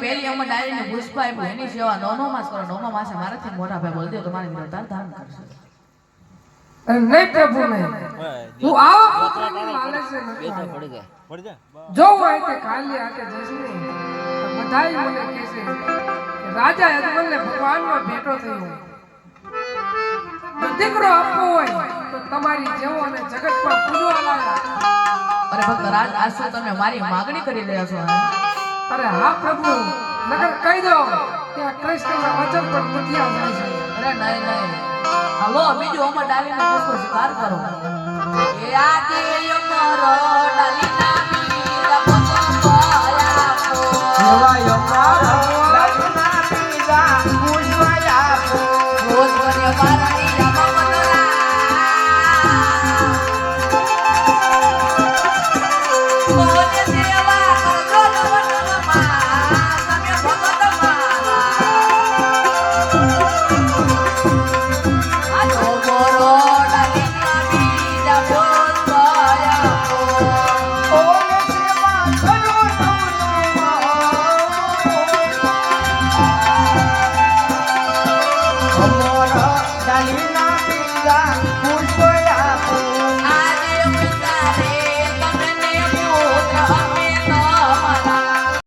પેલી અમર ડાયરીને પુષ્પા આપ્યું એની સેવા નોનો માસ કરો. નોમા માસે મારાથી મોટા ભાઈ બોલ દે તો મારી અવતાર ધારણ કરશે. અરે નહીં પ્રભુ નહીં, હું આવા પુત્રની લાલચ સે નથી પડી જા જો હોય કે કાલી આકે જસની તો બધાય મને કહેશે કે રાજા યજમાનને ભગવાનમાં ભેટો થયો. જો દીકરો આપવો હોય તો તમારી જેવો અને જગતમાં પૂજવા લાયા. અરે ભક્ત રાજ આજ શું તમે મારી માંગણી કરી રહ્યા છો? અરે હા પ્રભુ, નગર કહી દો કે આ કૃષ્ણના વચન પર પતિયા જાય છે. અરે નહીં નહીં, હાલો બીજું અમર ડાલીનો પુષ્પ સ્વીકાર કરો. એ આજે અમર ડાલીના મીરા પુષ્પ આપો. એવા અમર ડાલીના મીરા પુષ્પ આપો. રોજ કરે મારી રામા ડાલીના મીરા પુષ્પ આપો.